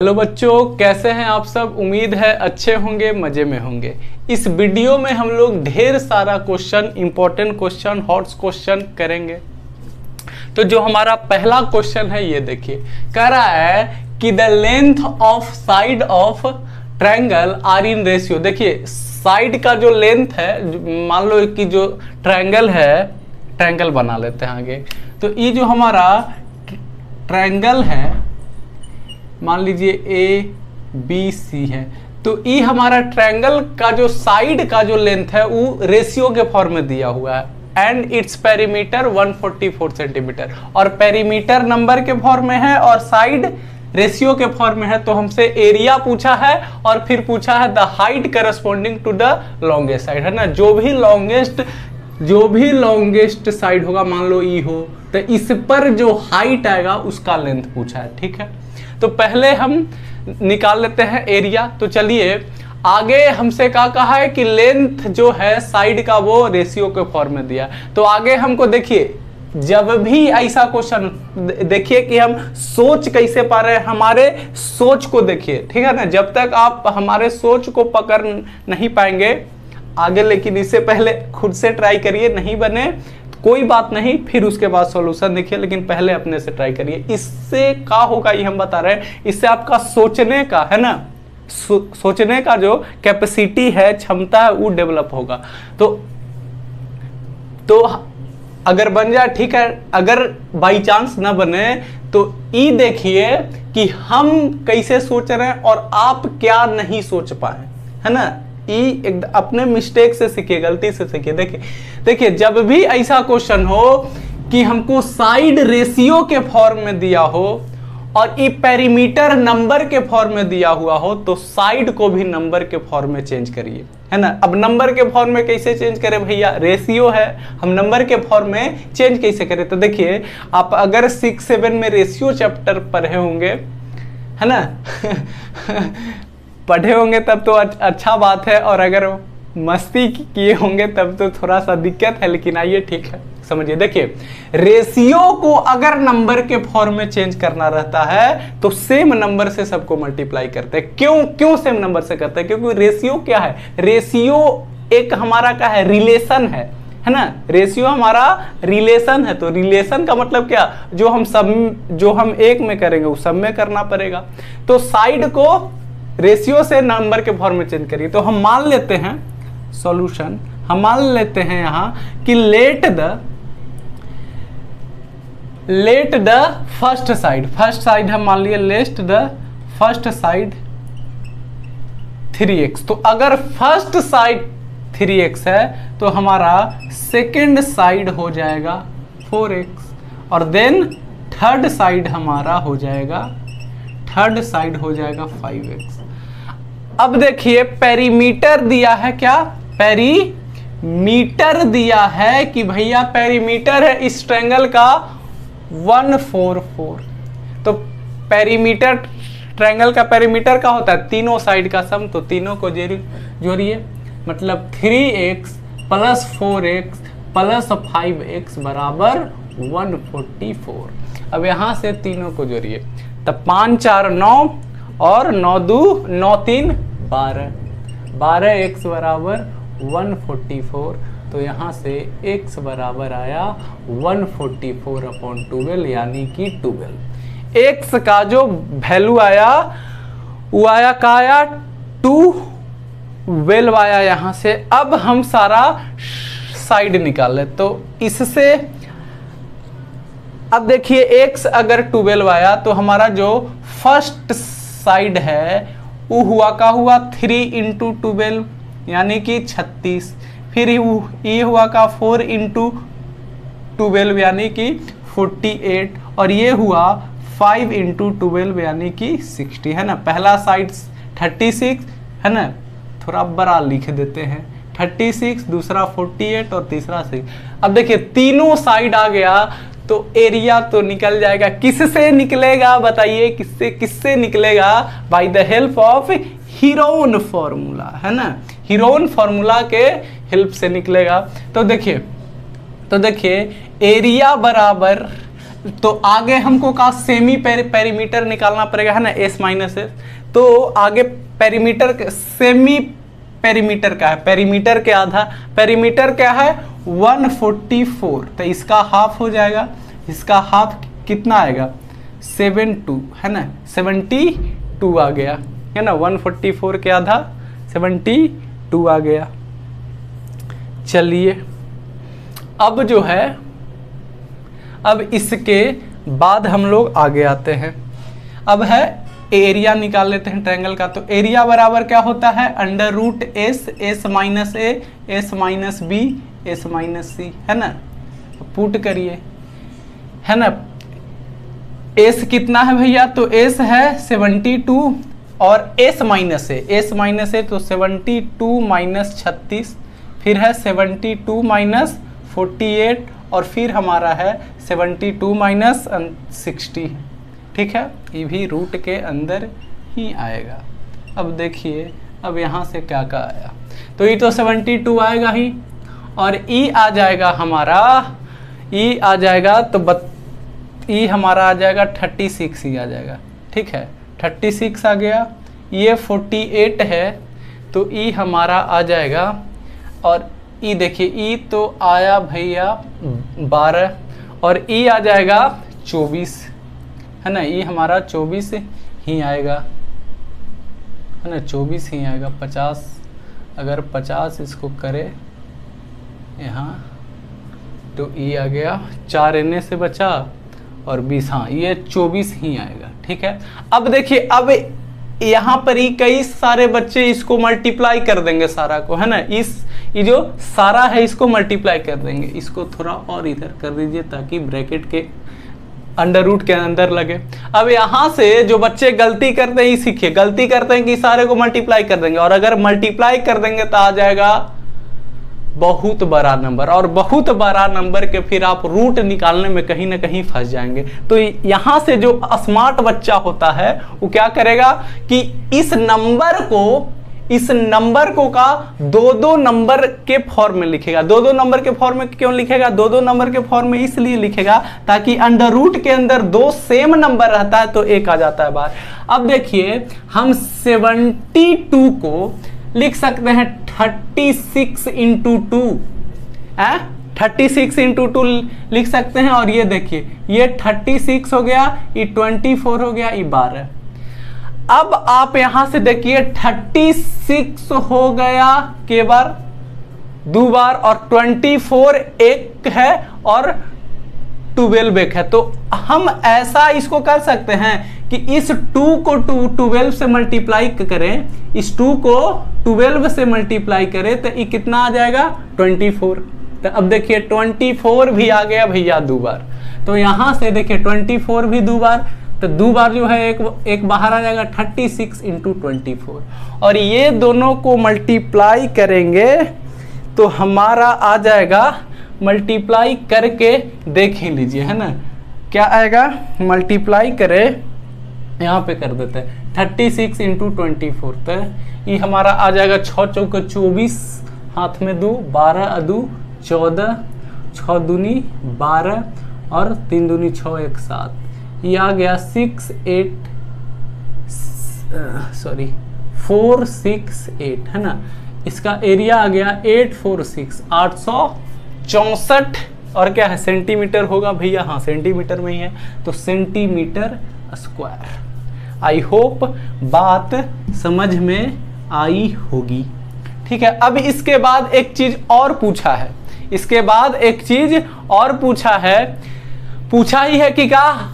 Hello बच्चों, कैसे हैं आप सब। उम्मीद है अच्छे होंगे, मज़े में होंगे। इस वीडियो में हम लोग ढेर सारा question, important question, hot question करेंगे। तो जो हमारा पहला क्वेश्चन है ये देखिए, कह रहा है कि the length of side of triangle are in ratio. देखिए साइड का जो लेंथ है, मान लो कि जो ट्रायंगल है, ट्रायंगल बना लेते हैं आगे। तो ये जो हमारा ट्रायंगल है, मान लीजिए ए बी सी है, तो ये हमारा ट्रायंगल का जो साइड का जो लेंथ है वो रेशियो के फॉर्म में दिया हुआ है एंड इट्स पेरीमीटर 144 सेंटीमीटर, और पेरीमीटर नंबर के फॉर्म में है और साइड रेशियो के फॉर्म में है। तो हमसे एरिया पूछा है और फिर पूछा है the height corresponding to the longest side, है ना। जो भी लॉन्गेस्ट साइड होगा, मान लो ई हो, तो इस पर जो हाइट आएगा उसका लेंथ पूछा है, ठीक है। तो पहले हम निकाल लेते हैं एरिया। तो चलिए आगे हमसे क्या कहा है कि लेंथ जो है साइड का वो रेशियो के फॉर्म में दिया। तो आगे हमको देखिए, जब भी ऐसा क्वेश्चन देखिए कि हम सोच कैसे पा रहे हैं, हमारे सोच को देखिए, ठीक है ना। जब तक आप हमारे सोच को पकड़ नहीं पाएंगे आगे, लेकिन इससे पहले खुद से ट्राई करिए, नहीं बने कोई बात नहीं, फिर उसके बाद सॉल्यूशन देखिए, लेकिन पहले अपने से ट्राई करिए। इससे क्या होगा ये हम बता रहे हैं, इससे आपका सोचने का, है ना, सोचने का जो कैपेसिटी है, क्षमता है, वो डेवलप होगा। तो अगर बन जाए ठीक है, अगर बाई चांस ना बने तो ये देखिए कि हम कैसे सोच रहे हैं और आप क्या नहीं सोच पाए, है ना। एक अपने मिस्टेक से सीखिए, गलती से सीखिए। देखिए जब भी ऐसा क्वेश्चन हो कि हमको साइड रेशियो के फॉर्म में दिया हो और ये पेरीमीटर नंबर के फॉर्म में दिया हुआ हो, तो साइड को भी नंबर के फॉर्म में चेंज करिए, है ना। अब नंबर के फॉर्म में कैसे चेंज करें भैया, रेशियो है, हम नंबर के फॉर्म में चेंज कैसे करें। तो देखिए आप अगर 6-7 में रेशियो चैप्टर पढ़े होंगे, है ना पढ़े होंगे तब तो अच्छा बात है, और अगर मस्ती किए होंगे तब तो थोड़ा सा दिक्कत है, लेकिन आइए ठीक है समझिए। देखिए रेशियो को अगर नंबर के फॉर्म में चेंज करना रहता है तो सेम नंबर से सबको मल्टीप्लाई करते हैं। क्यों सेम नंबर से करते हैं, क्योंकि रेशियो क्या है, रेशियो एक हमारा क्या है, रिलेशन है ना। रेशियो हमारा रिलेशन है, तो रिलेशन का मतलब क्या, जो हम एक में करेंगे वो सब में करना पड़ेगा। तो साइड को रेशियो से नंबर के फॉर्म में चेंज करिए। तो हम मान लेते हैं सॉल्यूशन, हम मान लेते हैं यहां कि लेट द फर्स्ट साइड हम मान लिए, let the first side 3x। तो अगर फर्स्ट साइड 3x है तो हमारा सेकेंड साइड हो जाएगा 4x, और देन थर्ड साइड हमारा हो जाएगा 5x। अब देखिए पेरीमीटर दिया है, क्या पेरीमीटर दिया है कि भैया पेरीमीटर है इस ट्रायंगल का 144। तो पेरीमीटर, ट्रायंगल का पेरीमीटर का होता है तीनों साइड का सम, तो तीनों को जोड़िए, मतलब 3x + 4x + 5x बराबर 144। अब यहां से तीनों को जोड़िए, तब 5 4 9 और 9 2 9 3 12x बराबर 144। तो यहाँ से x बराबर आया 144/12, यानी कि 12। x का जो वैल्यू आया वो आया, का आया 12 आया यहाँ से। अब हम सारा साइड निकाल ले, तो इससे अब देखिए x अगर 12 आया तो हमारा जो फर्स्ट साइड है वो हुआ, का हुआ 3 × 12 यानी कि 36। फिर ये हुआ का 4 × 12 यानी कि 48, और ये हुआ 5 × 12 यानी कि 60, है ना। पहला साइड 36 है ना, थोड़ा बड़ा लिख देते हैं, 36, दूसरा 48 और तीसरा 6। अब देखिए तीनों साइड आ गया तो एरिया तो निकल जाएगा। किससे निकलेगा बताइए, किससे निकलेगा, by the help of Heron formula, है ना। हीरोन फॉर्मूला के हेल्प से निकलेगा। तो देखिए एरिया बराबर तो आगे हमको का सेमी पेरीमीटर निकालना पड़ेगा, है ना, एस माइनस एस। तो आगे पेरीमीटर, सेमी पेरीमीटर का है, पेरीमीटर के आधा, पेरीमीटर क्या है 144, तो इसका हाफ हो जाएगा, इसका हाफ कितना आएगा 72, है ना, 72 आ गया, है ना, 144 के आधा 72 आ गया। चलिए अब जो है, अब इसके बाद हम लोग आगे आते हैं। अब है एरिया निकाल लेते हैं ट्रायंगल का। तो एरिया बराबर क्या होता है under root S, S minus A, S minus B, S minus C, है ना, पुट करिए, है ना। एस कितना है भैया, तो एस है 72 और S minus A, S minus ए तो 72 माइनस 36, फिर है 72 माइनस 48 और फिर हमारा है 72 माइनस 60, ठीक है, ये भी रूट के अंदर ही आएगा। अब देखिए अब यहाँ से क्या क्या आया, तो ये तो 72 आएगा ही, और ई आ जाएगा हमारा, ई आ जाएगा तो ई हमारा आ जाएगा 36 ही आ जाएगा, ठीक है, 36 आ गया। ये 48 है तो ई हमारा आ जाएगा, और ई देखिए ई तो आया भैया 12 और ई आ जाएगा 24, है ना, ई हमारा 24 ही आएगा, है ना, 24 ही आएगा। 50 अगर 50 इसको करे यहाँ तो ई आ गया, 4 इन्हें से बचा और 20, हाँ ये 24 ही आएगा, ठीक है। अब देखिए अब यहाँ पर ही कई सारे बच्चे इसको मल्टीप्लाई कर देंगे सारा को, है ना, ये जो सारा है इसको मल्टीप्लाई कर देंगे, इसको थोड़ा और इधर कर दीजिए ताकि ब्रैकेट के अंडर रूट के अंदर लगे। अब यहाँ से जो बच्चे गलती करते हैं, सीखिए, गलती करते हैं कि सारे को मल्टीप्लाई कर देंगे, और अगर मल्टीप्लाई कर देंगे तो आ जाएगा बहुत बड़ा नंबर, और बहुत बड़ा नंबर के फिर आप रूट निकालने में कहीं ना कहीं फंस जाएंगे। तो यहाँ से जो स्मार्ट बच्चा होता है वो क्या करेगा कि इस नंबर को का दो नंबर के फॉर्म में लिखेगा। दो नंबर के फॉर्म में क्यों लिखेगा, दो नंबर के फॉर्म में इसलिए लिखेगा ताकि अंडर रूट के अंदर 2 सेम नंबर रहता है तो एक आ जाता है बाहर। अब देखिए हम 72 को लिख सकते हैं 36 इंटू 2, 36 इंटू 2 लिख सकते हैं, और ये देखिए ये 36 हो गया, ये 24 हो गया, ये 12। अब आप यहां से देखिए 36 हो गया के बार 2 बार, और 24 एक है और 12 एक है। तो हम ऐसा इसको कर सकते हैं कि इस 2 को 12 से मल्टीप्लाई करें, इस 2 को 12 से मल्टीप्लाई करें तो ये कितना आ जाएगा 24। तो अब देखिए 24 भी आ गया भैया 2 बार, तो यहां से देखिए 24 भी 2 बार, तो 2 बार जो है एक बाहर आ जाएगा 36 इंटू 24, और ये दोनों को मल्टीप्लाई करेंगे तो हमारा आ जाएगा, मल्टीप्लाई करके देख ही लीजिए, है ना, क्या आएगा, मल्टीप्लाई करें यहाँ पे कर देते हैं 36 इंटू 24, तो ये हमारा आ जाएगा 6 चौके 24, हाथ में 2, 12 अदू 14, 6 दूनी 12 और 3 दूनी 6, 1 7, ये आ गया 468, है ना। इसका एरिया आ गया 846, 864, और क्या है सेंटीमीटर होगा भैया, हाँ सेंटीमीटर में ही है, तो सेंटीमीटर स्क्वायर। आई होप बात समझ में आई होगी, ठीक है। अब इसके बाद एक चीज और पूछा है, इसके बाद एक चीज और पूछा ही है कि क्या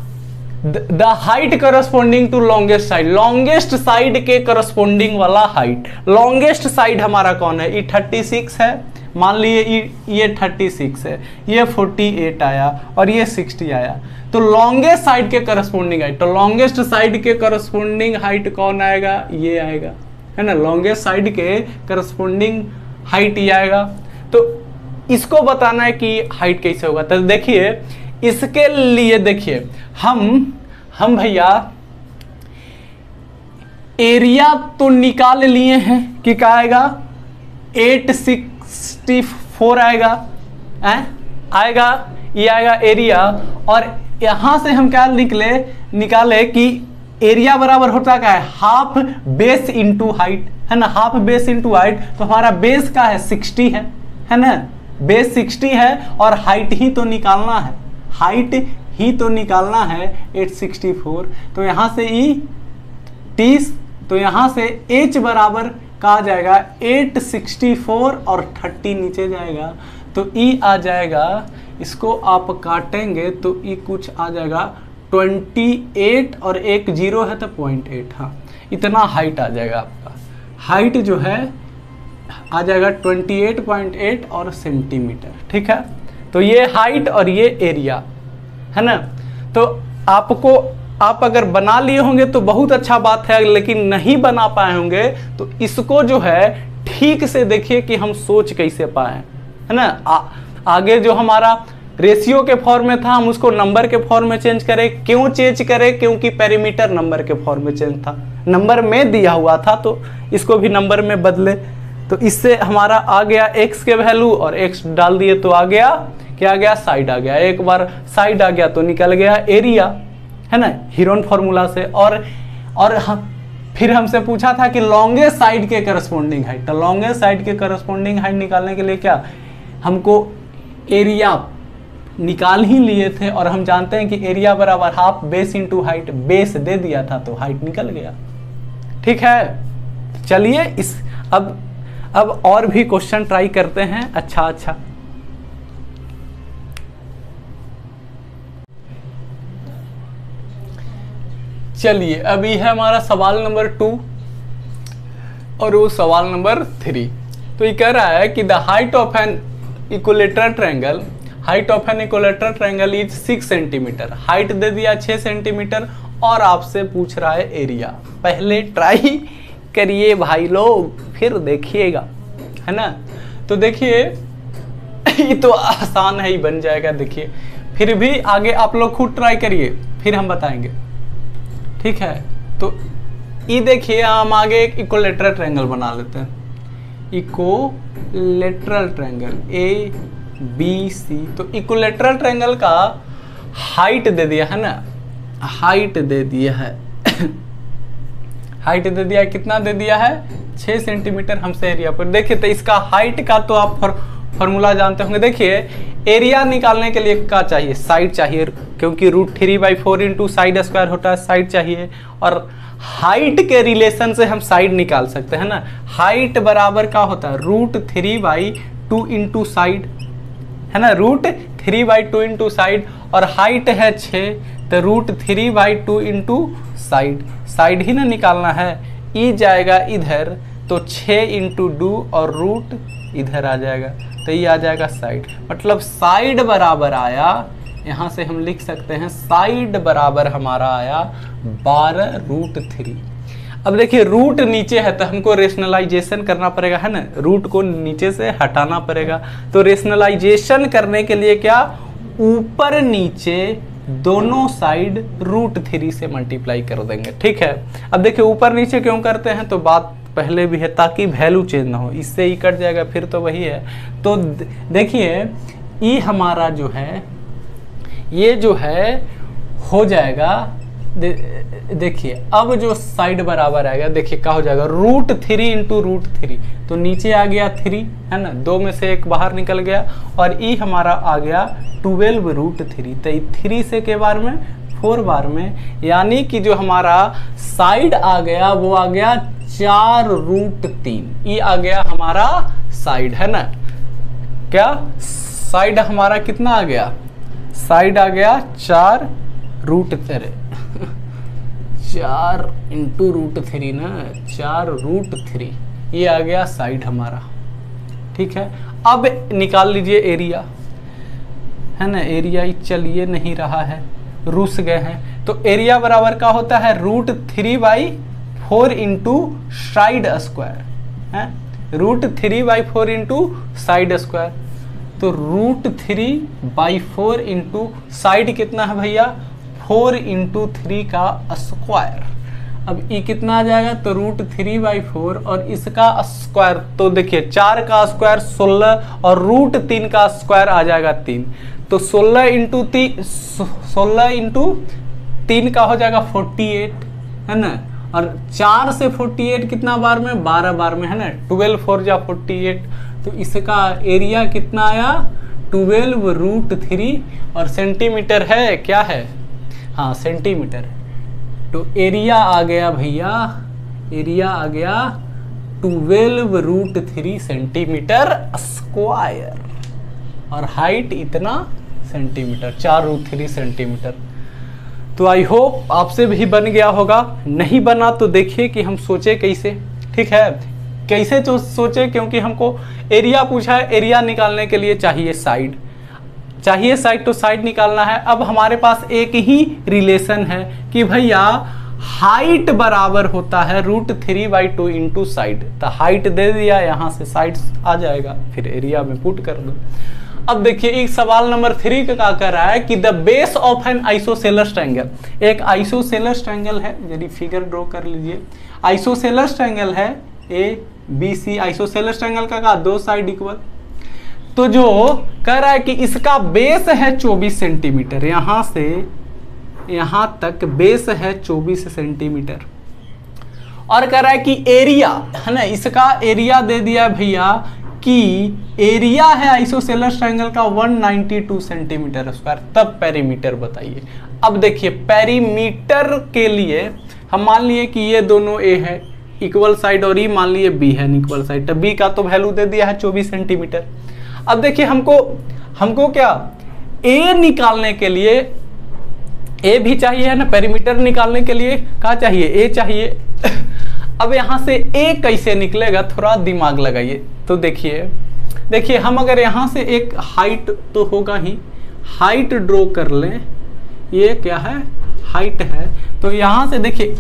the height corresponding to longest side, longest side के करस्पॉन्डिंग वाला हाइट। लॉन्गेस्ट साइड हमारा कौन है, ये 36 है, मान लिए ये 36 है, ये 48 आया और ये 60 आया, तो लॉन्गेस्ट साइड के करस्पॉन्डिंग हाइट, तो लॉन्गेस्ट साइड के करस्पॉन्डिंग हाइट कौन आएगा, ये आएगा, है ना, लॉन्गेस्ट साइड के करस्पॉन्डिंग हाइट ये आएगा। तो इसको बताना है कि हाइट कैसे होगा, तो देखिए इसके लिए देखिए हम भैया एरिया तो निकाल लिए हैं कि क्या आएगा 864 आएगा, ये आएगा एरिया, और यहां से हम क्या निकाले कि एरिया बराबर होता क्या है, हाफ बेस इंटू हाइट, है ना, हाफ बेस इंटू हाइट। तो हमारा बेस का है 60 है ना, बेस 60 है और हाइट ही तो निकालना है, हाइट ही तो निकालना है 864। तो यहां से ई 30, तो यहां से h बराबर का आ जाएगा 864 और 30 नीचे जाएगा तो ई आ जाएगा, इसको आप काटेंगे तो ई कुछ आ जाएगा 28 और एक 0 है तो 0.8, हाँ इतना हाइट आ जाएगा आपका। हाइट जो है आ जाएगा 28.8 और सेंटीमीटर, ठीक है। तो ये हाइट और ये एरिया है ना। तो आपको आप अगर बना लिए होंगे तो बहुत अच्छा बात है, लेकिन नहीं बना पाए होंगे तो इसको जो है ठीक से देखिए कि हम सोच कैसे पाए, है ना। आगे जो हमारा रेशियो के फॉर्म में था हम उसको नंबर के फॉर्म में चेंज करें। क्यों चेंज करें? क्योंकि पेरीमीटर नंबर के फॉर्म में चेंज था, नंबर में दिया हुआ था तो इसको भी नंबर में बदले। तो इससे हमारा आ गया x के वैल्यू और x डाल दिए तो आ गया, क्या आ गया, साइड आ गया। एक बार साइड आ गया तो निकल गया एरिया, है ना, हीरोन फॉर्मूला से। और फिर हमसे पूछा था कि लॉन्गेस्ट साइड के करस्पॉन्डिंग हाइट, तो लॉन्गेस्ट साइड के करस्पॉन्डिंग हाइट निकालने के लिए क्या, हमको एरिया निकाल ही लिए थे और हम जानते हैं कि एरिया बराबर half base into height, base दे दिया था तो हाइट निकल गया, ठीक है। चलिए इस अब और भी क्वेश्चन ट्राई करते हैं। अच्छा चलिए अभी है हमारा सवाल नंबर 2 और वो सवाल नंबर 3। तो ये कह रहा है कि the height of an equilateral triangle, height of an equilateral triangle is 6 centimetre. Height दे दिया 6 सेंटीमीटर और आपसे पूछ रहा है एरिया। पहले ट्राई करिए भाई लोग, फिर देखिएगा, है ना। तो देखिए ये तो आसान है ही, बन जाएगा। देखिए फिर भी आगे आप लोग खुद ट्राई करिए, फिर हम बताएंगे, ठीक है। तो ये देखिए हम आगे एक इक्विलेटरल ट्रायंगल बना लेते हैं। Equilateral triangle ABC। तो इक्विलेटरल ट्रायंगल का हाइट दे दिया है ना, हाइट दे दिया है हाइट दे दिया है, कितना दे दिया है, 6 सेंटीमीटर हमसे एरिया पर। देखिए तो इसका हाइट का तो आप फॉर्मूला जानते होंगे। देखिए एरिया निकालने के लिए क्या चाहिए, साइड चाहिए, क्योंकि √3/4 इंटू साइड स्क्वायर होता है, साइड चाहिए। और हाइट के रिलेशन से हम साइड निकाल सकते हैं ना। हाइट बराबर क्या होता है, √3/2 इंटू साइड, है ना, √3/2 इंटू साइड। और हाइट है 6 तो √3/2 इंटू साइड, साइड ही ना निकालना है। ई जाएगा इधर तो 6 इंटू 2 और रूट इधर आ जाएगा तो ये आ जाएगा साइड। मतलब साइड बराबर आया, यहाँ से हम लिख सकते हैं साइड बराबर हमारा आया 12√3। अब देखिए रूट नीचे है तो हमको रेशनलाइजेशन करना पड़ेगा, है ना, रूट को नीचे से हटाना पड़ेगा। तो रेशनलाइजेशन करने के लिए क्या, ऊपर नीचे दोनों साइड √3 से मल्टीप्लाई कर देंगे, ठीक है। अब देखिए ऊपर नीचे क्यों करते हैं, तो बात पहले भी है ताकि वैल्यू चेंज ना हो, इससे ही कट जाएगा फिर तो वही है। तो देखिए ये हमारा जो है, ये जो है हो जाएगा, देखिए अब जो साइड बराबर आएगा, देखिए क्या हो जाएगा, √3 इंटू √3। तो नीचे आ गया 3, है ना, 2 में से 1 बाहर निकल गया और ई हमारा आ गया 12√3। तो 3 से के बार में 4 बार में, यानी कि जो हमारा साइड आ गया वो आ गया 4√3। ये आ गया हमारा साइड, है ना। क्या साइड हमारा कितना आ गया, साइड आ गया 4√3 4 इंटू √3 ना, 4√3 ये आ गया साइड हमारा, ठीक है। अब निकाल लीजिए एरिया, है ना। एरिया चलिए नहीं रहा है, रुस गए हैं। तो एरिया बराबर का होता है √3/4 इंटू साइड स्क्वायर, है, √3/4 इंटू साइड स्क्वायर। तो √3/4 इंटू साइड कितना है भैया, 4 इंटू 3 का स्क्वायर। अब ये कितना आ जाएगा, तो √3/4 और इसका स्क्वायर। तो देखिए 4 का स्क्वायर 16 और √3 का स्क्वायर आ जाएगा 3। तो 16 इंटू 3 का हो जाएगा 48, है ना। और 4 से 48 कितना बार में, 12 बार में, है ना। 12 4 जा 48, तो इसका एरिया कितना आया 12√3 और सेंटीमीटर है, क्या है, हाँ सेंटीमीटर। तो एरिया आ गया भैया, एरिया आ गया 12√3 सेंटीमीटर स्क्वायर और हाइट इतना सेंटीमीटर, 4√3 सेंटीमीटर। तो आई होप आपसे भी बन गया होगा, नहीं बना तो देखिए कि हम सोचे कैसे, ठीक है, कैसे तो सोचे, क्योंकि हमको एरिया पूछा है, एरिया निकालने के लिए चाहिए साइड, चाहिए साइड, तो साइड निकालना है। अब हमारे पास एक ही रिलेशन है कि भैया हाइट बराबर होता है √3/2 इंटू साइड, तो हाइट दे दिया, यहाँ से साइड आ जाएगा, फिर एरिया में पुट कर दो। अब देखिए एक सवाल नंबर 3 का क्या कर रहा है कि the base of N isosceles triangle, एक आइसोसेलस ट्रायंगल है, यदि फिगर ड्रॉ कर लीजिए, आइसोसेलस ट्रायंगल है ABC, आइसोसेलस ट्रायंगल का 2 साइड इक्वल, तो जो कह रहा है कि इसका बेस है 24 सेंटीमीटर, यहां से यहां तक बेस है 24 सेंटीमीटर, और कह रहा है कि एरिया है ना, इसका एरिया दे दिया भैया कि एरिया है आइसोसेलस ट्रायंगल का 192 सेंटीमीटर स्क्वायर, तब पेरीमीटर बताइए। अब देखिए पेरीमीटर के लिए हम मान लिए कि ये दोनों ए है इक्वल साइड और ये मान लिए बी है इक्वल साइड, तो बी का तो वैल्यू दे दिया है 24 सेंटीमीटर। अब देखिए हमको क्या ए निकालने के लिए ए भी चाहिए है ना, पेरीमीटर निकालने के लिए क्या चाहिए, ए चाहिए। अब यहाँ से ए कैसे निकलेगा, थोड़ा दिमाग लगाइए। तो देखिए हम अगर यहाँ से एक हाइट तो होगा ही, हाइट ड्रॉ कर लें, ये क्या है हाइट है, तो यहाँ से देखिए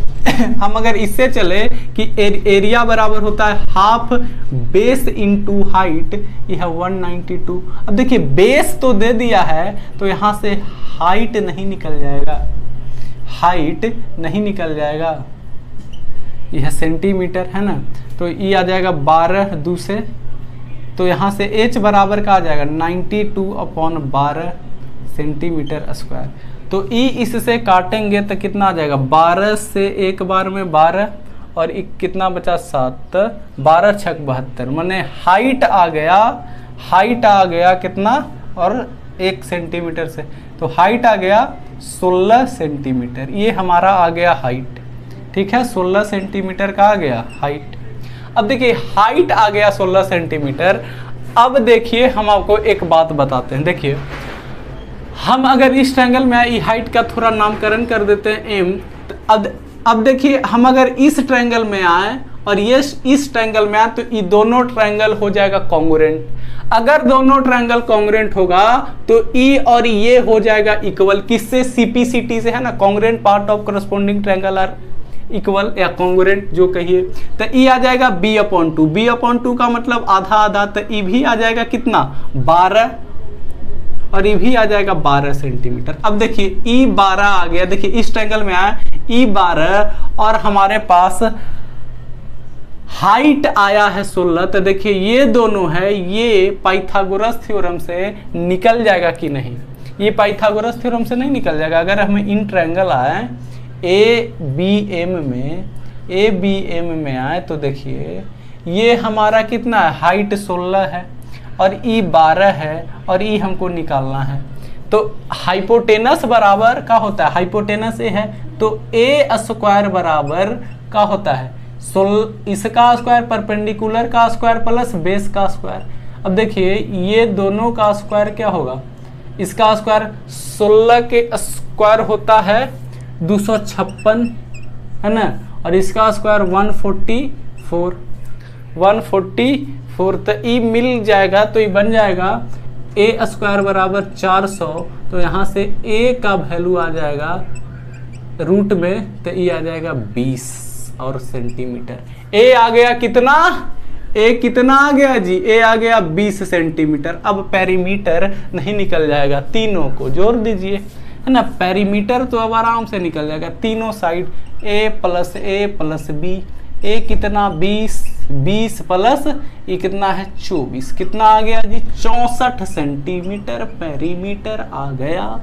हम अगर इससे चले कि एरिया बराबर होता है हाफ बेस इंटू हाइट, यह 192। अब देखिए बेस तो दे दिया है, तो यहाँ से हाइट नहीं निकल जाएगा, हाइट नहीं निकल जाएगा, यह सेंटीमीटर है ना, तो ये आ जाएगा 12 दूसरे, तो यहाँ से h बराबर का आ जाएगा 92/12 सेंटीमीटर स्क्वायर। तो ई इससे काटेंगे तो कितना आ जाएगा, 12 से एक बार में 12 और एक कितना बचा 7, 12 छक 72, माने हाइट आ गया कितना, और 1 सेंटीमीटर से, तो हाइट आ गया 16 सेंटीमीटर, ये हमारा आ गया हाइट, ठीक है, 16 सेंटीमीटर का आ गया हाइट। अब देखिए हाइट आ गया 16 सेंटीमीटर। अब देखिए हम आपको एक बात बताते हैं, देखिए हम अगर इस ट्रायंगल में आए, हाइट का थोड़ा नामकरण कर देते हैं एम, अब देखिए हम अगर इस ट्रायंगल में आए और ये इस ट्रायंगल में आए, तो ये दोनों ट्रायंगल हो जाएगा कॉन्ग्रुएंट। अगर दोनों ट्रायंगल कॉन्ग्रुएंट होगा तो ई और ये हो जाएगा इक्वल, किससे, CPCT से, है ना, congruent part of corresponding triangle are equal या कॉन्ग्रुएंट जो कहिए। तो ई आ जाएगा B/2, B/2 का मतलब आधा आधा, तो ई भी आ जाएगा कितना 12 और ये भी आ जाएगा 12 सेंटीमीटर। अब देखिए ई 12 आ गया, देखिए इस ट्रायंगल में आया ई 12 और हमारे पास हाइट आया है 16, तो देखिए ये दोनों है, ये पाइथागोरस थ्योरम से निकल जाएगा कि नहीं, ये पाइथागोरस थ्योरम से नहीं निकल जाएगा। अगर हमें इन ट्रायंगल आए ABM में आए, तो देखिए ये हमारा कितना है, हाइट 16 है और ई 12 है और ई हमको निकालना है। तो हाइपोटेनस बराबर का होता है, हाइपोटेनस ए है तो ए स्क्वायर बराबर का होता है इसका स्क्वायर परपेंडिकुलर का स्क्वायर प्लस बेस का स्क्वायर। अब देखिए ये दोनों का स्क्वायर क्या होगा, इसका स्क्वायर 16 के स्क्वायर होता है 256, है ना, और इसका स्क्वायर 144, तो ई मिल जाएगा, तो ये बन जाएगा ए स्क्वायर बराबर 400, तो यहाँ से ए का वैल्यू आ जाएगा रूट में, तो ये आ जाएगा 20 और सेंटीमीटर। ए आ गया कितना, ए कितना आ गया जी, ए आ गया 20 सेंटीमीटर। अब पेरीमीटर नहीं निकल जाएगा, तीनों को जोड़ दीजिए, है ना, पेरीमीटर तो अब आराम से निकल जाएगा, तीनों साइड a प्लस बी ए कितना 20, 20 प्लस ये कितना है 24, कितना आ गया जी 64 सेंटीमीटर पेरीमीटर आ गया।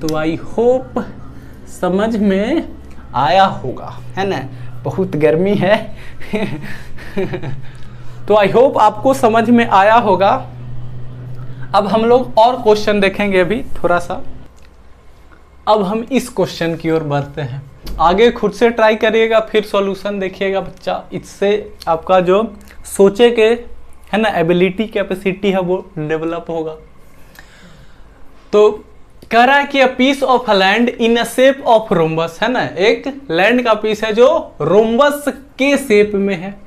तो आई होप समझ में आया होगा, है ना, बहुत गर्मी है तो आई होप आपको समझ में आया होगा। अब हम लोग और क्वेश्चन देखेंगे अभी थोड़ा सा। अब हम इस क्वेश्चन की ओर बढ़ते हैं, आगे खुद से ट्राई करिएगा फिर सॉल्यूशन देखिएगा बच्चा, इससे आपका जो सोचे के है ना एबिलिटी कैपेसिटी है वो डेवलप होगा। तो कह रहा है कि a piece of land in a shape of rhombus, है ना, एक लैंड का पीस है जो रोम्बस के शेप में है।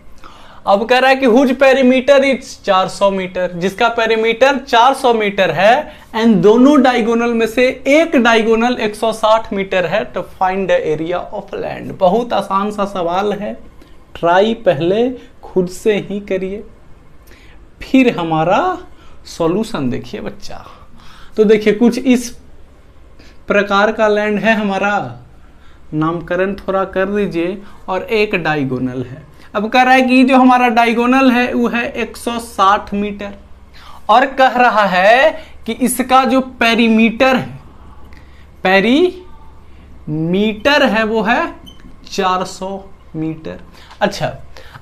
अब कह रहा है कि हुज पेरीमीटर इज 400 मीटर, जिसका पेरीमीटर 400 मीटर है एंड दोनों डायगोनल में से एक डायगोनल 160 मीटर है, तो find the area of land. बहुत आसान सा सवाल है, ट्राई पहले खुद से ही करिए फिर हमारा सॉल्यूशन देखिए बच्चा। तो देखिए कुछ इस प्रकार का लैंड है हमारा, नामकरण थोड़ा कर दीजिए, और एक डायगोनल है। अब कह रहा है कि जो हमारा डायगोनल है वो है 160 मीटर, और कह रहा है कि इसका जो पेरीमीटर है, पेरीमीटर है वो है 400 मीटर। अच्छा,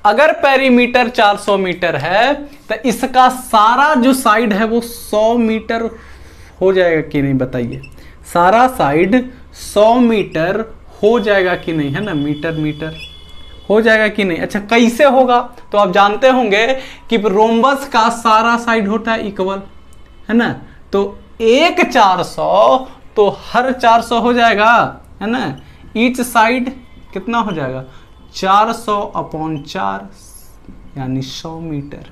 अगर पेरीमीटर 400 मीटर है तो इसका सारा जो साइड है वो 100 मीटर हो जाएगा कि नहीं बताइए, सारा साइड 100 मीटर हो जाएगा कि नहीं, है ना, मीटर हो जाएगा कि नहीं। अच्छा, कैसे होगा, तो आप जानते होंगे कि रोम्बस का सारा साइड होता है इक्वल, है ना, तो एक 400 तो हर 400 हो जाएगा, है ना, ईच साइड कितना हो जाएगा 400/4 यानी 100 मीटर।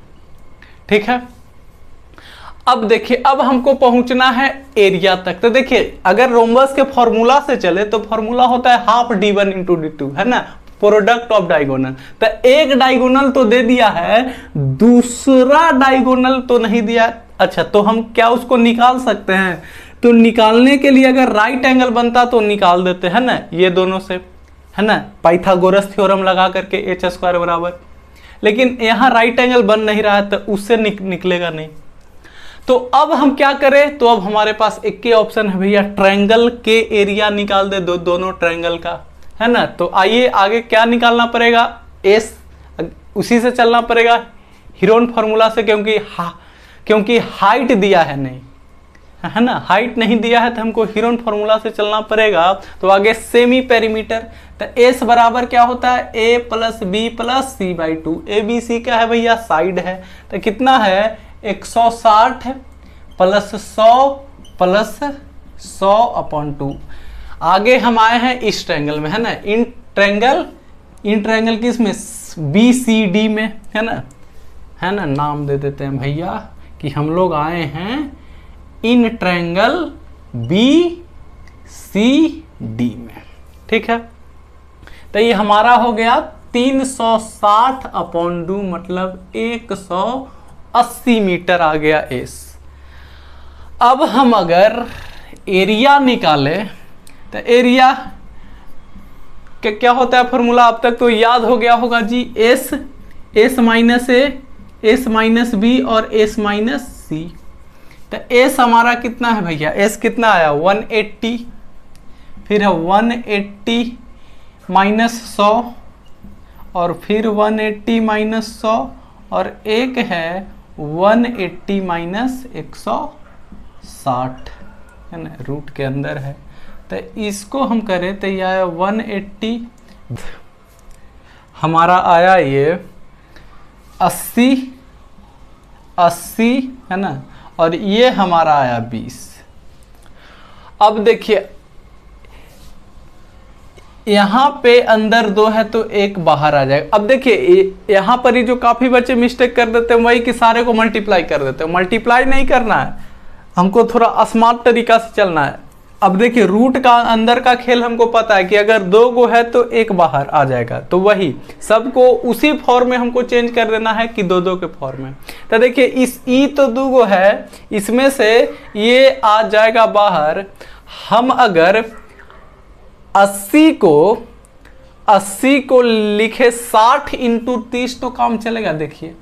ठीक है, अब देखिए अब हमको पहुंचना है एरिया तक। तो देखिए अगर रोम्बस के फॉर्मूला से चले तो फॉर्मूला होता है हाफ d1 × d2, है ना, प्रोडक्ट ऑफ डायगोनल। तो एक डायगोनल तो दे दिया है, दूसरा डायगोनल तो नहीं दिया। अच्छा, तो हम क्या उसको निकाल सकते हैं, तो निकालने के लिए अगर राइट एंगल बनता तो निकाल देते हैं ना, ये दोनों से, है ना, पाइथागोरस थ्योरम लगा करके h² बराबर, लेकिन यहाँ राइट एंगल बन नहीं रहा है तो उससे निकलेगा नहीं। तो अब हम क्या करें, तो अब हमारे पास एक ही ऑप्शन है भैया, ट्रायंगल के एरिया निकाल दे दोनों ट्रायंगल का, है ना। तो आइए आगे क्या निकालना पड़ेगा, एस, उसी से चलना पड़ेगा हीरोन फार्मूला से, क्योंकि हाइट दिया है नहीं, है ना, हाइट नहीं दिया है तो हमको हीरोन फार्मूला से चलना पड़ेगा। तो आगे सेमी पेरीमीटर, तो एस बराबर क्या होता है a + b + c/2। A B C क्या है भैया, साइड है, तो कितना है 160 + 100 + 100/2। आगे हम आए हैं इस ट्रायंगल में, है ना, इन ट्रायंगल किस में, BCD में, है ना, नाम दे देते हैं भैया कि हम लोग आए हैं इन ट्रायंगल BCD में। ठीक है, तो ये हमारा हो गया 360/2 मतलब 180 मीटर आ गया एस। अब हम अगर एरिया निकाले तो एरिया क्या होता है फॉर्मूला, अब तक तो याद हो गया होगा जी, एस - a, s - b और s - c। तो एस हमारा कितना है भैया, एस कितना आया 180, फिर है 180 - 100 और फिर 180 - 100 और एक है 180 - 160, है ना, रूट के अंदर है। तो इसको हम करें तो यह आया 180, हमारा आया ये 80, है ना, और ये हमारा आया 20। अब देखिए यहाँ पे अंदर 2 है तो एक बाहर आ जाएगा। अब देखिए यहाँ पर ही जो काफ़ी बच्चे मिस्टेक कर देते हैं वही कि सारे को मल्टीप्लाई कर देते हैं। मल्टीप्लाई नहीं करना है, हमको थोड़ा स्मार्ट तरीका से चलना है। अब देखिए रूट का अंदर का खेल हमको पता है कि अगर 2 गो है तो एक बाहर आ जाएगा, तो वही सबको उसी फॉर्म में हमको चेंज कर देना है कि 2 के फॉर्म में। तो देखिए इस ई तो 2 गो है, इसमें से ये आ जाएगा बाहर। हम अगर 80 को 80 को लिखे 60 इंटू 30 तो काम चलेगा। देखिए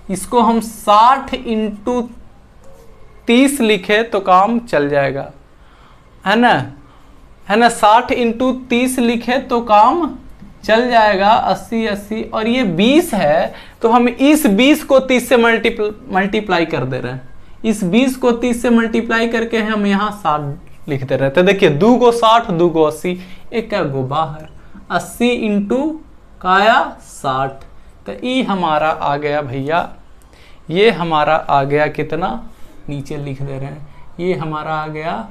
इसको हम 60 इंटू 30 लिखे तो काम चल जाएगा, है ना, है ना। 60 इंटू 30 लिखे तो काम चल जाएगा। 80 80 और ये 20 है, तो हम इस 20 को 30 से मल्टीप्लाई कर दे रहे हैं। इस 20 को 30 से मल्टीप्लाई करके हम यहाँ 60 लिखते रहते हैं। देखिए 2 को 60, 2 को 80, एक का गो बाहर। 80 इंटू काया 60, तो ये हमारा आ गया भैया, ये हमारा आ गया कितना, नीचे लिख दे रहे हैं, ये हमारा आ गया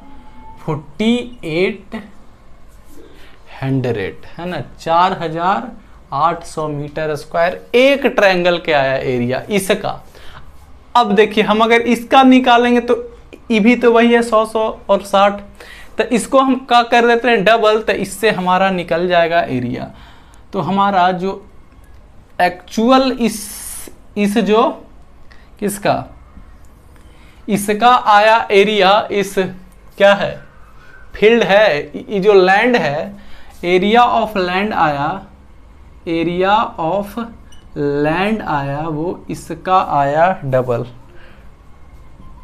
4800, है ना, 4800 मीटर स्क्वायर एक ट्रायंगल के आया एरिया इसका। अब देखिए हम अगर इसका निकालेंगे तो ये भी तो वही है 100 100 और 60, तो इसको हम क्या कर देते हैं डबल, तो इससे हमारा निकल जाएगा एरिया। तो हमारा जो एक्चुअल इस जो किसका, इसका आया एरिया, इस क्या है फील्ड है, ये जो लैंड है, एरिया ऑफ लैंड आया, एरिया ऑफ लैंड आया, वो इसका आया डबल,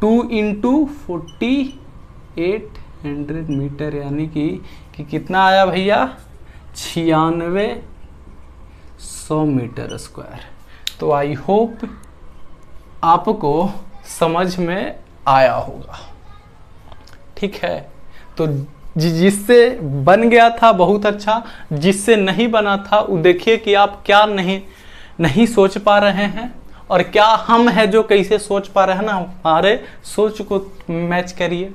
2 इंटू 4800 मीटर, यानी कि कितना आया भैया 9600 मीटर स्क्वायर। तो आई होप आपको समझ में आया होगा, ठीक है। तो जिससे बन गया था बहुत अच्छा, जिससे नहीं बना था वो देखिए कि आप क्या नहीं सोच पा रहे हैं और क्या हम है जो कैसे सोच पा रहे हैं ना, हमारे सोच को मैच करिए,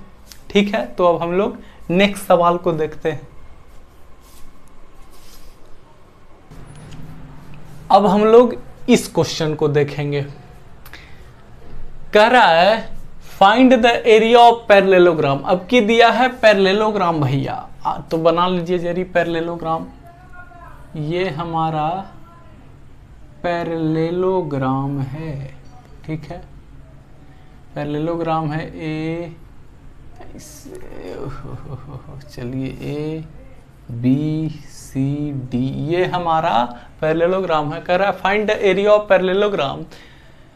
ठीक है। तो अब हम लोग नेक्स्ट सवाल को देखते हैं। अब हम लोग इस क्वेश्चन को देखेंगे। कह रहा है find the area of parallelogram. अब की दिया है पैरेललोग्राम भैया, तो बना लीजिए जरी पैरेललोग्राम। ये हमारा पैरेललोग्राम है, ठीक है, पैरेललोग्राम है ए, चलिए ए बी सी डी, ये हमारा पैरेललोग्राम है। कह रहा है find the area of parallelogram,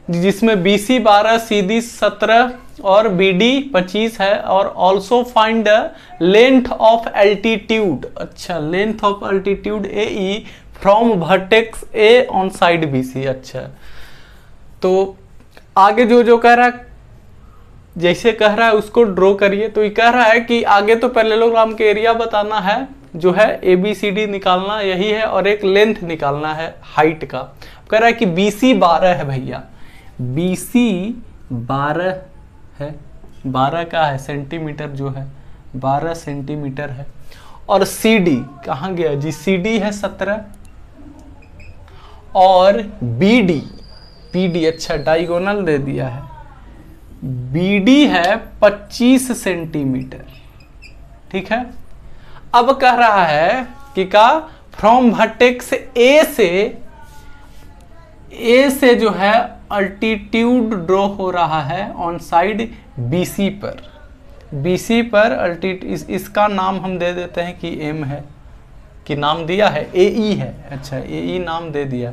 जिसमें BC 12, CD 17 और BD 25 है, और also find the length of altitude. अच्छा, length of altitude AE from vertex A on side BC। अच्छा, तो आगे जो कह रहा है, जैसे कह रहा है उसको ड्रॉ करिए। तो ये कह रहा है कि आगे तो पैरेललोग्राम के एरिया बताना है, जो है ABCD निकालना यही है, और एक लेंथ निकालना है हाइट का। कह रहा है कि BC 12 है भैया, BC 12 है, 12 का है सेंटीमीटर, जो है 12 सेंटीमीटर है, और CD कहाँ गया जी, CD है 17, और BD अच्छा डायगोनल दे दिया है, BD है 25 सेंटीमीटर, ठीक है। अब कह रहा है कि का फ्रॉम वर्टेक्स A से जो है अल्टीट्यूड ड्रॉ हो रहा है ऑन साइड BC पर अल्टीट्यूड, इसका नाम हम दे देते हैं कि M है, कि नाम दिया है AE है। अच्छा, AE नाम दे दिया,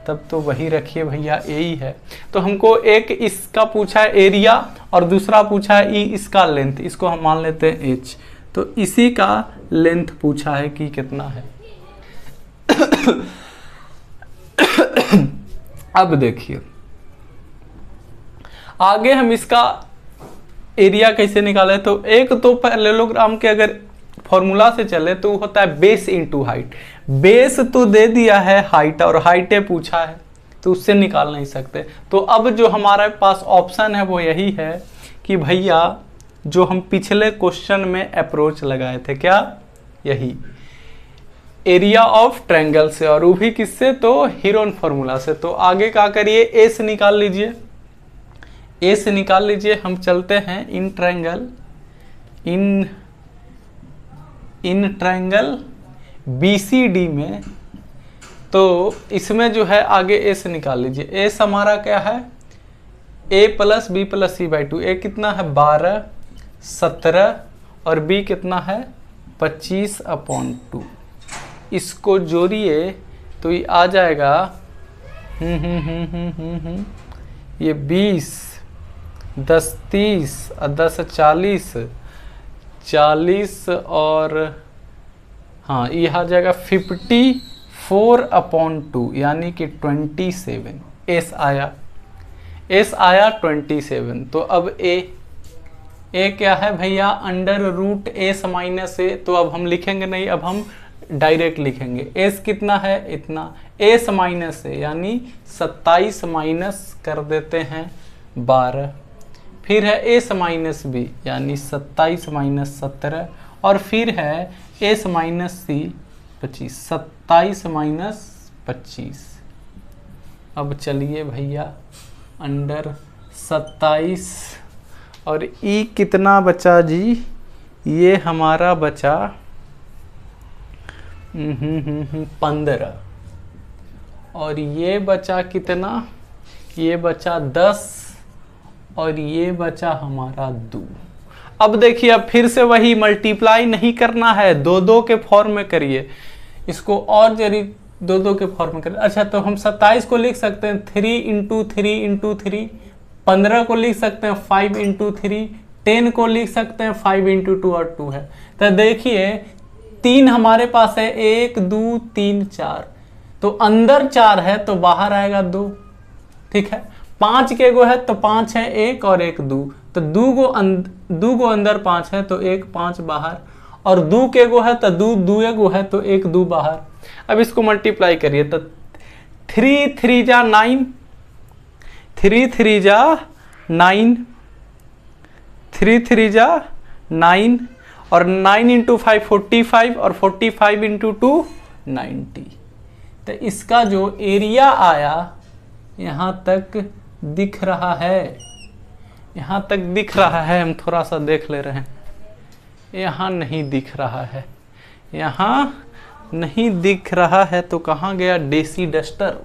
तब तो वही रखिए भैया AE है। तो हमको एक इसका पूछा है एरिया और दूसरा पूछा है इसका लेंथ, इसको हम मान लेते हैं H। तो इसी का लेंथ पूछा है कि कितना है। अब देखिए आगे हम इसका एरिया कैसे निकाले। तो एक तो पैरेललोग्राम के अगर फॉर्मूला से चले तो होता है बेस इनटू हाइट। बेस तो दे दिया है हाइट, और हाइटे पूछा है तो उससे निकाल नहीं सकते। तो अब जो हमारे पास ऑप्शन है वो यही है कि भैया जो हम पिछले क्वेश्चन में अप्रोच लगाए थे, क्या यही एरिया ऑफ ट्रायंगल से, और वो भी किससे, तो हीरोन फॉर्मूला से। तो आगे क्या करिए, ए से निकाल लीजिए, ए से निकाल लीजिए। हम चलते हैं इन ट्रायंगल BCD में। तो इसमें जो है आगे ए से निकाल लीजिए। ए हमारा क्या है, A + B + C/2। ए कितना है 12, 17, और B कितना है 25/2। इसको जोड़िए तो ये आ जाएगा ये 20, 10 30 और 10 40, 40 और हाँ ये आ जाएगा 54/2 यानी कि 27। एस आया 27। तो अब ए क्या है भैया, √(a-a), तो अब हम लिखेंगे नहीं, अब हम डायरेक्ट लिखेंगे। एस कितना है, इतना। a-a यानी 27 माइनस कर देते हैं 12, फिर है a-b यानी 27 - 17, और फिर है a-c 25, 27 - 25। अब चलिए भैया √27 और ई कितना बचा जी, ये हमारा बचा 15, और ये बचा कितना, ये बचा 10, और ये बचा हमारा 2। अब देखिए, अब फिर से वही मल्टीप्लाई नहीं करना है, 2 के फॉर्म में करिए इसको, और जरी 2 के फॉर्म में करिए। अच्छा, तो हम 27 को लिख सकते हैं 3 × 3 × 3, 15 को लिख सकते हैं 5 × 3, 10 को लिख सकते हैं 5 × 2 और 2 है। तो देखिए 3 हमारे पास है, 1 2 3 4, तो अंदर 4 है तो बाहर आएगा 2, ठीक है। 5 के गो है तो 5 है, 1 और 1 2, तो 2 गो अंदर 5 है तो 1 5 बाहर, और 2 के गो है तो 2 गो है तो 1 2 बाहर। अब इसको मल्टीप्लाई करिए तो 3 3 जा 9, 3 3 जा 9, 3 3 जा 9, और 9 × 5 45, और 45 × 2 90। तो इसका जो एरिया आया यहाँ तक दिख रहा है, यहाँ तक दिख रहा है, हम थोड़ा सा देख ले रहे हैं, यहाँ नहीं दिख रहा है, यहाँ नहीं दिख रहा है, तो कहाँ गया डेसी डस्टर,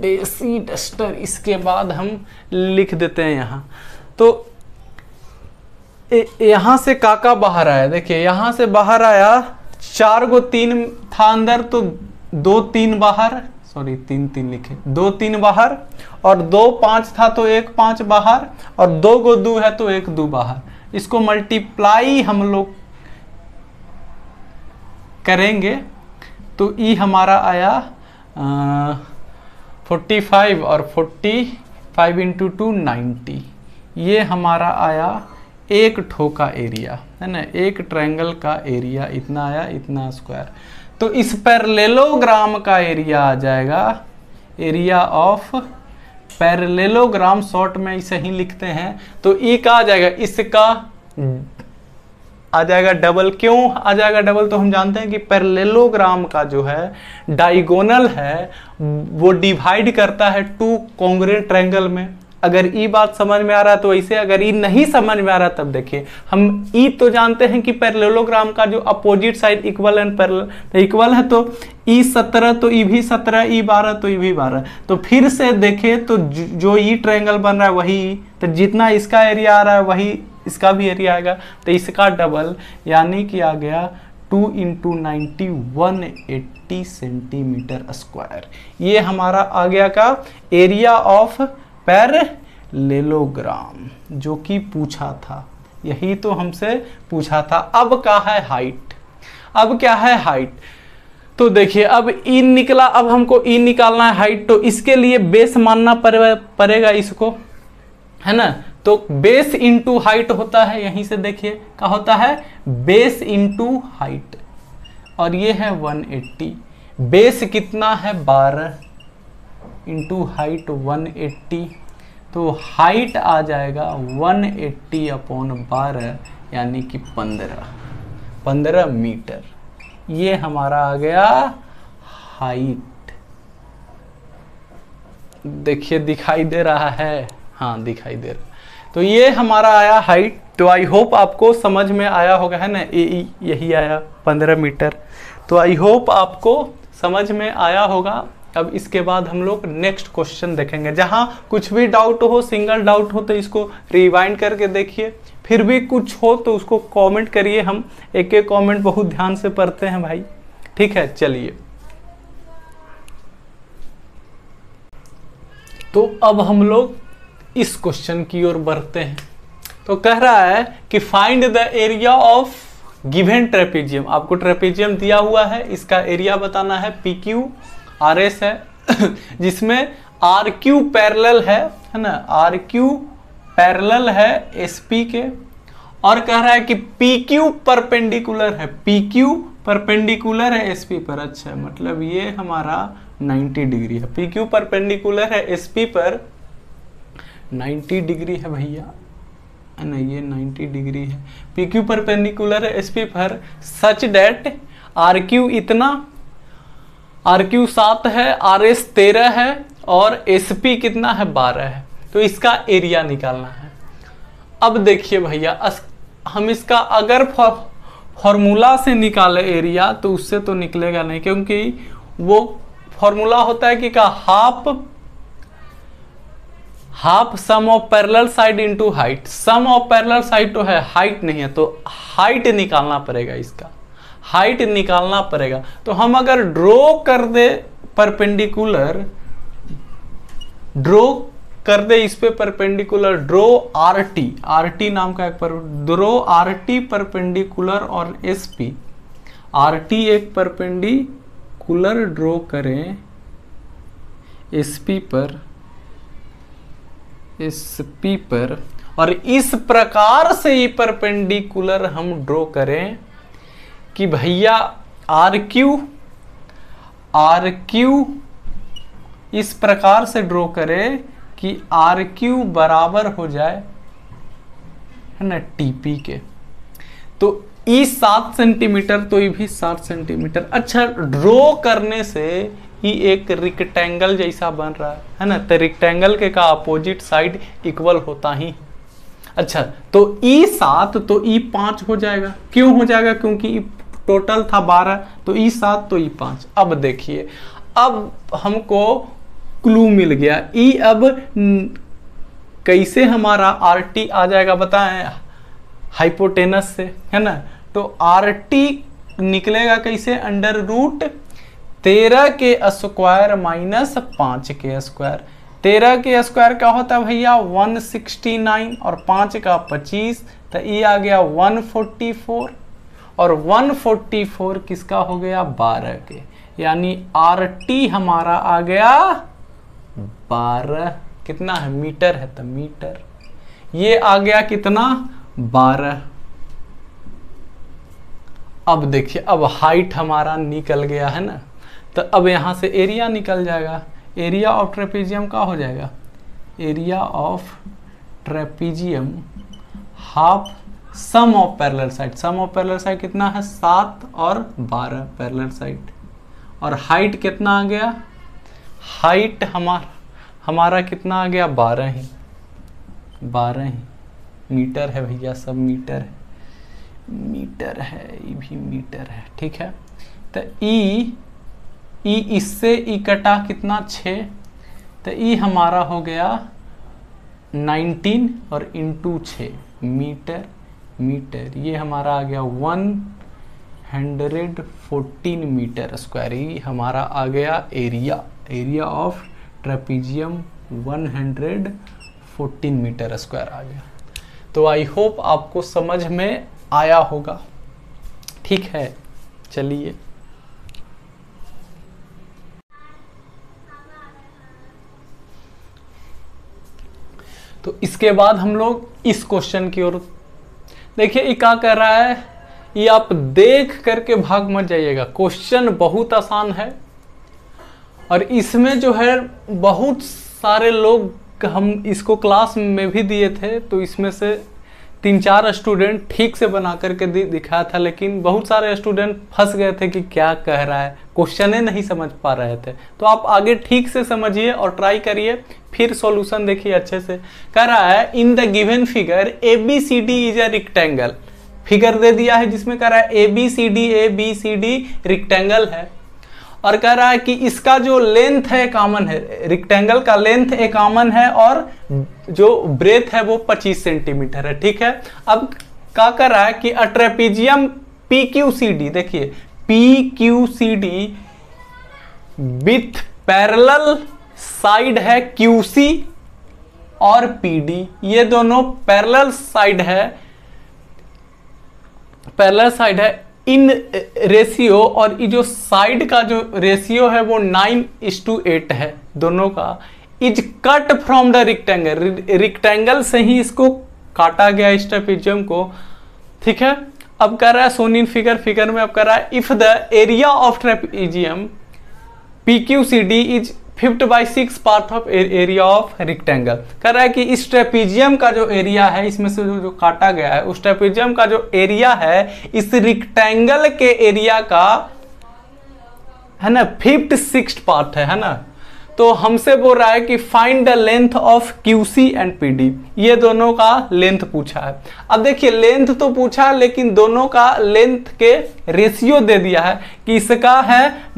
डेसी डस्टर। इसके बाद हम लिख देते हैं यहाँ, तो यहाँ से काका बाहर आया, देखिए यहाँ से बाहर आया, 4 गो 3 था अंदर तो 2 3 बाहर, सॉरी 3 3 लिखे, 2 3 बाहर, और 2 5 था तो 1 5 बाहर, और 2 गो 2 है तो 1 2 बाहर। इसको मल्टीप्लाई हम लोग करेंगे तो ई हमारा आया 45, और 45 × 2 90। ये हमारा आया एक ठो का एरिया, है ना, एक ट्रायंगल का एरिया इतना आया, इतना स्क्वायर। तो इस पैरेललोग्राम का एरिया आ जाएगा, एरिया ऑफ पैरेललोग्राम, शॉर्ट में इसे ही लिखते हैं, तो ई का आ जाएगा, इसका आ जाएगा डबल। क्यों आ जाएगा डबल, तो हम जानते हैं कि पैरेललोग्राम का जो है डायगोनल है वो डिवाइड करता है 2 कॉन्ग्रुएंट ट्रायंगल में। अगर ई बात समझ में आ रहा है तो ऐसे, अगर ई नहीं समझ में आ रहा तब देखिए, हम ई तो जानते हैं कि पैरेललोग्राम का जो opposite side equal and parallel equal है, तो ई 17 तो ई भी 17, ई 12 तो ई भी 12। तो फिर से देखें तो जो ई ट्रायंगल बन रहा है वही, तो जितना इसका एरिया आ रहा है वही इसका भी एरिया आएगा, तो इसका डबल, यानी कि आ गया 2 × 90 180 सेंटीमीटर स्क्वायर। ये हमारा आ गया का एरिया ऑफ पैरेललोग्राम, जो कि पूछा था, यही तो हमसे पूछा था। अब क्या है हाइट, अब क्या है हाइट, तो देखिए अब ई निकला, अब हमको ई निकालना है हाइट, तो इसके लिए बेस मानना पड़ेगा इसको, है ना। तो बेस इंटू हाइट होता है, यहीं से देखिए क्या होता है, बेस इंटू हाइट, और ये है 180। बेस कितना है 12 इंटू हाइट 180, तो हाइट आ जाएगा 180/12 यानी कि 15 मीटर। ये हमारा आ गया हाइट। देखिए दिखाई दे रहा है, हाँ दिखाई दे रहा है। तो ये हमारा आया हाइट। तो आई होप आपको समझ में आया होगा, है ना, यही आया 15 मीटर। तो आई होप आपको समझ में आया होगा। अब इसके बाद हम लोग नेक्स्ट क्वेश्चन देखेंगे। जहाँ कुछ भी डाउट हो, सिंगल डाउट हो तो इसको रिवाइंड करके देखिए, फिर भी कुछ हो तो उसको कमेंट करिए। हम एक एक कमेंट बहुत ध्यान से पढ़ते हैं भाई, ठीक है, चलिए तो अब हम लोग इस क्वेश्चन की ओर बढ़ते हैं। तो कह रहा है कि find the area of given trapezium. आपको ट्रेपेजियम दिया हुआ है, इसका एरिया बताना है, पी क्यू आर एस है जिसमें आर क्यू पैरेलल है ना, आर क्यू पैरेलल है एस पी के, और कह रहा है कि पी क्यू परपेंडिकुलर है, पी क्यू परपेंडिकुलर है एस पी पर। अच्छा, मतलब ये हमारा 90 डिग्री है, पी क्यू परपेंडिकुलर है एस पी पर 90 डिग्री है भैया, नहीं ये 90 डिग्री है, पी क्यू परपेंडिकुलर है एस पी पर सच डेट आर क्यू इतना, आर क्यू 7 है, आर एस 13 है और एस पी कितना है 12 है। तो इसका एरिया निकालना है। अब देखिए भैया, हम इसका अगर फॉर्मूला से निकाले एरिया तो उससे तो निकलेगा नहीं, क्योंकि वो फॉर्मूला होता है कि का half sum of parallel side into height. Sum of parallel side तो है, हाइट नहीं है, तो हाइट निकालना पड़ेगा, इसका हाइट निकालना पड़ेगा। तो हम अगर ड्रॉ कर दे परपेंडिकुलर, ड्रॉ कर दे इस पे परपेंडिकुलर, ड्रॉ आर टी नाम का एक पर, ड्रॉ आर टी परपेंडिकुलर और एस पी, आर टी एक परपेंडिकुलर ड्रॉ करें एस पी पर, और इस प्रकार से ही परपेंडिकुलर हम ड्रॉ करें कि भैया आर क्यू इस प्रकार से ड्रॉ करें कि आर क्यू बराबर हो जाए, है ना, टीपी के। तो ई 7 सेंटीमीटर, तो ये भी 7 सेंटीमीटर। अच्छा, ड्रॉ करने से ही एक रेक्टेंगल जैसा बन रहा है ना, तो रेक्टेंगल के का अपोजिट साइड इक्वल होता ही। अच्छा, तो ई 7 तो ई 5 हो जाएगा। क्यों हो जाएगा? क्योंकि टोटल था 12, तो ई 7 तो ई 5। अब देखिए, अब हमको क्लू मिल गया। ई अब कैसे हमारा आर टी आ जाएगा बताएं? हाइपोटेनस से, है ना। तो आर टी निकलेगा कैसे? अंडर रूट 13 के स्क्वायर माइनस 5 के स्क्वायर। 13 के स्क्वायर क्या होता है भैया? 169 और 5 का 25, तो ये आ गया 144, और 144 किसका हो गया? 12 के, यानी आर टी हमारा आ गया 12। कितना है? मीटर है, तो मीटर। ये आ गया कितना? 12। अब देखिए, अब हाइट हमारा निकल गया है ना, तो अब यहां से एरिया निकल जाएगा। एरिया ऑफ ट्रेपेजियम का हो जाएगा, area of trapezium half sum of parallel side. Sum of parallel side कितना है? 7 और 12 पैरेलल साइड। और हाइट कितना आ गया? हाइट हमारा कितना आ गया? 12 ही। 12 ही मीटर है भैया, सब मीटर है, मीटर है, ये भी मीटर है, ठीक है। तो ई इससे ई कटा कितना? 6, तो ई हमारा हो गया 19 और इंटू 6 मीटर। ये हमारा आ गया 114 मीटर स्क्वायर। ये हमारा आ गया area of trapezium 114 metre square आ गया। तो आई होप आपको समझ में आया होगा, ठीक है। चलिए, तो इसके बाद हम लोग इस क्वेश्चन की ओर देखिए। ये क्या कर रहा है, ये आप देख करके भाग मत जाइएगा। क्वेश्चन बहुत आसान है, और इसमें जो है बहुत सारे लोग, हम इसको क्लास में भी दिए थे, तो इसमें से 3-4 स्टूडेंट ठीक से बना करके दिखाया था, लेकिन बहुत सारे स्टूडेंट फंस गए थे कि क्या कह रहा है, क्वेश्चन नहीं समझ पा रहे थे। तो आप आगे ठीक से समझिए और ट्राई करिए, फिर सॉल्यूशन देखिए अच्छे से। कह रहा है in the given figure ABCD is a rectangle. Figure दे दिया है जिसमें कह रहा है ABCD रेक्टेंगल है, और कह रहा है कि इसका जो लेंथ है कॉमन है, रेक्टेंगल का लेंथ एक कॉमन है, और जो ब्रेथ है वो 25 सेंटीमीटर है, ठीक है। अब क्या कर रहा है कि ट्रेपेजियम PQCD, देखिए PQCD विथ पैरेलल साइड है QC और PD, ये दोनों पैरेलल साइड है इन रेशियो, और ये जो साइड का जो रेशियो है वो 9:8 है दोनों का। Is cut from the rectangle, rectangle से ही इसको काटा गया इस ट्रेपेजियम को, ठीक है। अब कर रहा है सोन इन फिगर में अब कर रहा है if the area of trapezium PQCD is 5/6 part of area of rectangle. कर रहा है कि इस ट्रेपेजियम का जो एरिया है, इसमें से जो काटा गया है, उस ट्रेपेजियम का जो एरिया है इस रेक्टेंगल के एरिया का है ना 5/6 पार्ट है ना। तो हमसे बोल रहा है कि find the length of QC and PD, ये दोनों का लेंथ पूछा है। अब देखिए लेंथ तो पूछा है, लेकिन दोनों का लेंथ के रेशियो दे दिया है कि इसका है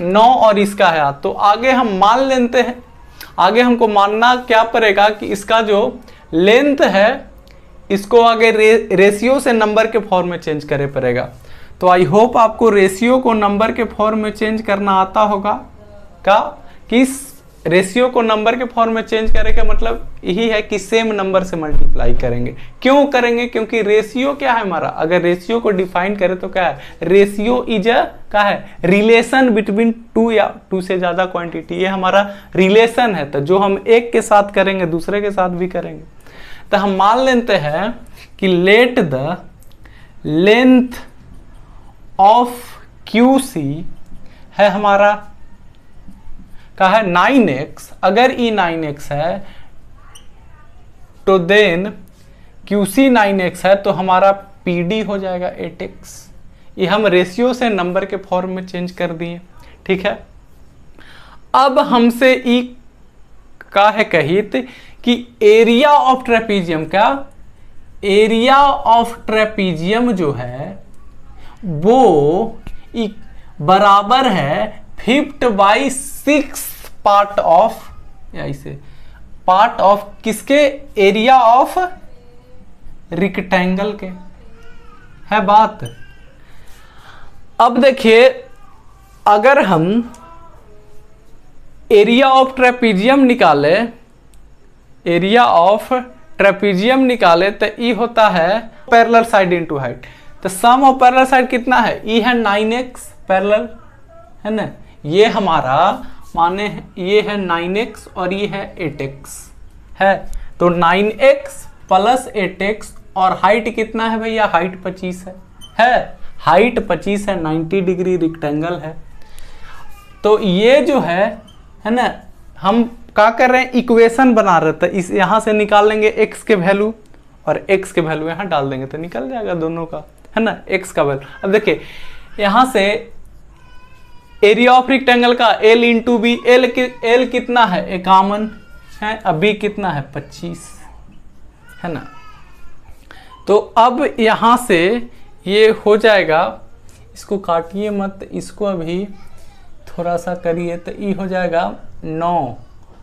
9 और इसका है 8। तो आगे हम मान लेते हैं, आगे हमको मानना क्या पड़ेगा कि इसका जो लेंथ है इसको आगे रेशियो से नंबर के फॉर्म में चेंज करे पड़ेगा। तो आई होप आपको रेशियो को नंबर के फॉर्म में चेंज करना आता होगा। का किस रेशियो को नंबर के फॉर्म में चेंज करे का मतलब यही है कि सेम नंबर से मल्टीप्लाई करेंगे। क्यों करेंगे? क्योंकि रेशियो क्या है हमारा, अगर रेशियो को डिफाइन करें तो क्या है, रेशियो इज अ क्या है, रिलेशन बिटवीन टू या टू से ज्यादा क्वांटिटी, ये हमारा रिलेशन है। तो जो हम एक के साथ करेंगे दूसरे के साथ भी करेंगे। तो हम मान लेते हैं कि let the length of QC है हमारा का है 9x, अगर E 9x है तो देन QC 9x है तो हमारा PD हो जाएगा 8x। ये हम रेशियो से नंबर के फॉर्म में चेंज कर दिए, ठीक है। अब हमसे E का है कहित कि एरिया ऑफ ट्रेपेजियम, क्या एरिया ऑफ ट्रेपेजियम जो है वो बराबर है 5/6 पार्ट ऑफ, ऐसे पार्ट ऑफ किसके, एरिया ऑफ रेक्टेंगल के, है बात। अब देखिए अगर हम एरिया ऑफ ट्रेपेजियम निकाले, एरिया ऑफ ट्रेपेजियम निकाले तो ई होता है पैरेलल साइड इनटू हाइट। तो सम ऑफ पैरेलल साइड कितना है, ई है 9x पैरेलल है ना, ये हमारा माने ये है 9x और ये है 8x है। तो 9x प्लस 8x और हाइट कितना है भैया, हाइट 25 है हाइट 25 है, 90 डिग्री रेक्टेंगल है। तो ये जो है ना, हम क्या कर रहे हैं, इक्वेशन बना रहे थे, इस यहाँ से निकाल लेंगे x के वैल्यू और x के वैल्यू यहाँ डाल देंगे तो निकल जाएगा दोनों का, है ना, x का वैल्यू। अब देखिए यहाँ से एरिया ऑफ रेक्टेंगल का L इंटू बी, L कितना है 51 है, अब B कितना है 25 है ना। तो अब यहाँ से ये हो जाएगा, इसको काटिए मत, इसको अभी थोड़ा सा करिए तो ये हो जाएगा 9,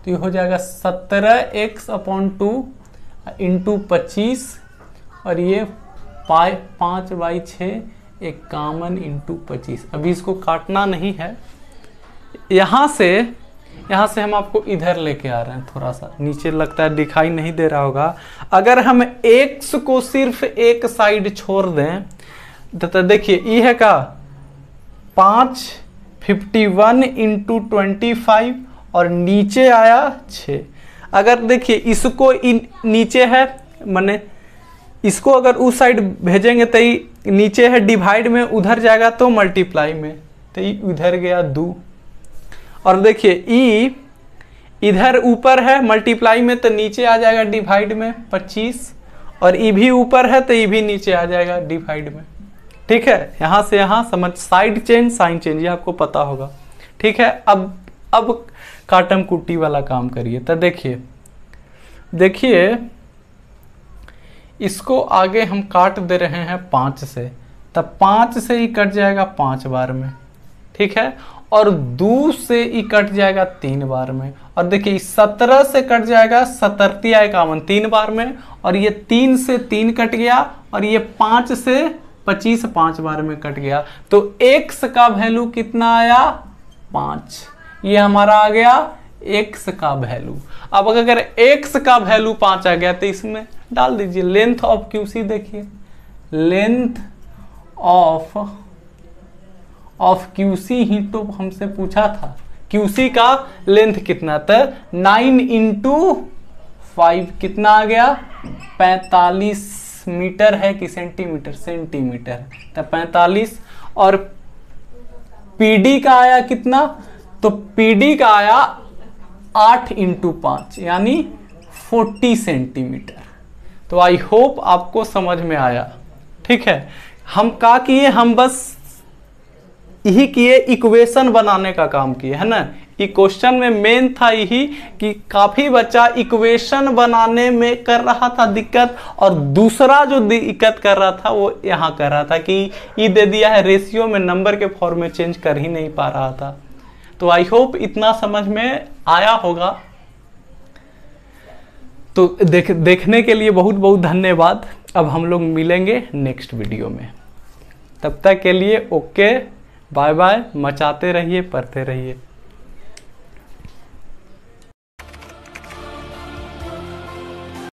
तो ये हो जाएगा 17x/2 इंटू 25 और ये 5/6 51 इंटू 25। अभी इसको काटना नहीं है, यहाँ से हम आपको इधर लेके आ रहे हैं, थोड़ा सा नीचे लगता है दिखाई नहीं दे रहा होगा। अगर हम x को सिर्फ एक साइड छोड़ दें तो देखिए ये है का 551 इंटू 25 और नीचे आया 6। अगर देखिए इसको नीचे है, माने इसको अगर उस साइड भेजेंगे तो नीचे है डिवाइड में, उधर जाएगा तो मल्टीप्लाई में, तो इधर गया 2। और देखिए ई इधर ऊपर है मल्टीप्लाई में तो नीचे आ जाएगा डिवाइड में 25, और ई भी ऊपर है तो ई भी नीचे आ जाएगा डिवाइड में, ठीक है। यहाँ से यहाँ समझ, साइड चेंज साइन चेंज ये आपको पता होगा, ठीक है। अब काटम कुट्टी वाला काम करिए। तो देखिए इसको आगे हम काट दे रहे हैं 5 से, तब 5 से ही कट जाएगा 5 बार में, ठीक है। और 2 से ही कट जाएगा 3 बार में, और देखिए 17 से कट जाएगा 17 51 3 बार में, और ये 3 से 3 कट गया, और ये 5 से 25 5 बार में कट गया, तो x का वैल्यू कितना आया 5। ये हमारा आ गया x का वैल्यू। अब अगर x का वैल्यू 5 आ गया तो इसमें डाल दीजिए। लेंथ ऑफ क्यूसी देखिए, लेंथ ऑफ क्यूसी ही तो हमसे पूछा था, क्यूसी का लेंथ कितना था, 9 × 5 कितना आ गया 45 मीटर है कि सेंटीमीटर, सेंटीमीटर, तो 45। और पीडी का आया कितना, तो पीडी का आया 8 × 5 यानी 40 सेंटीमीटर। तो आई होप आपको समझ में आया। ठीक है, हम क्या किए, हम बस यही किए, इक्वेशन बनाने का काम किए, है ना। क्वेश्चन में मेन था यही कि काफी बच्चा इक्वेशन बनाने में कर रहा था दिक्कत, और दूसरा जो दिक्कत कर रहा था वो यहाँ कर रहा था कि ये दे दिया है रेशियो में, नंबर के फॉर्म में चेंज कर ही नहीं पा रहा था। तो आई होप इतना समझ में आया होगा। तो देखने के लिए बहुत बहुत धन्यवाद। अब हम लोग मिलेंगे नेक्स्ट वीडियो में, तब तक के लिए ओके, बाय बाय। मचाते रहिए, पढ़ते रहिए।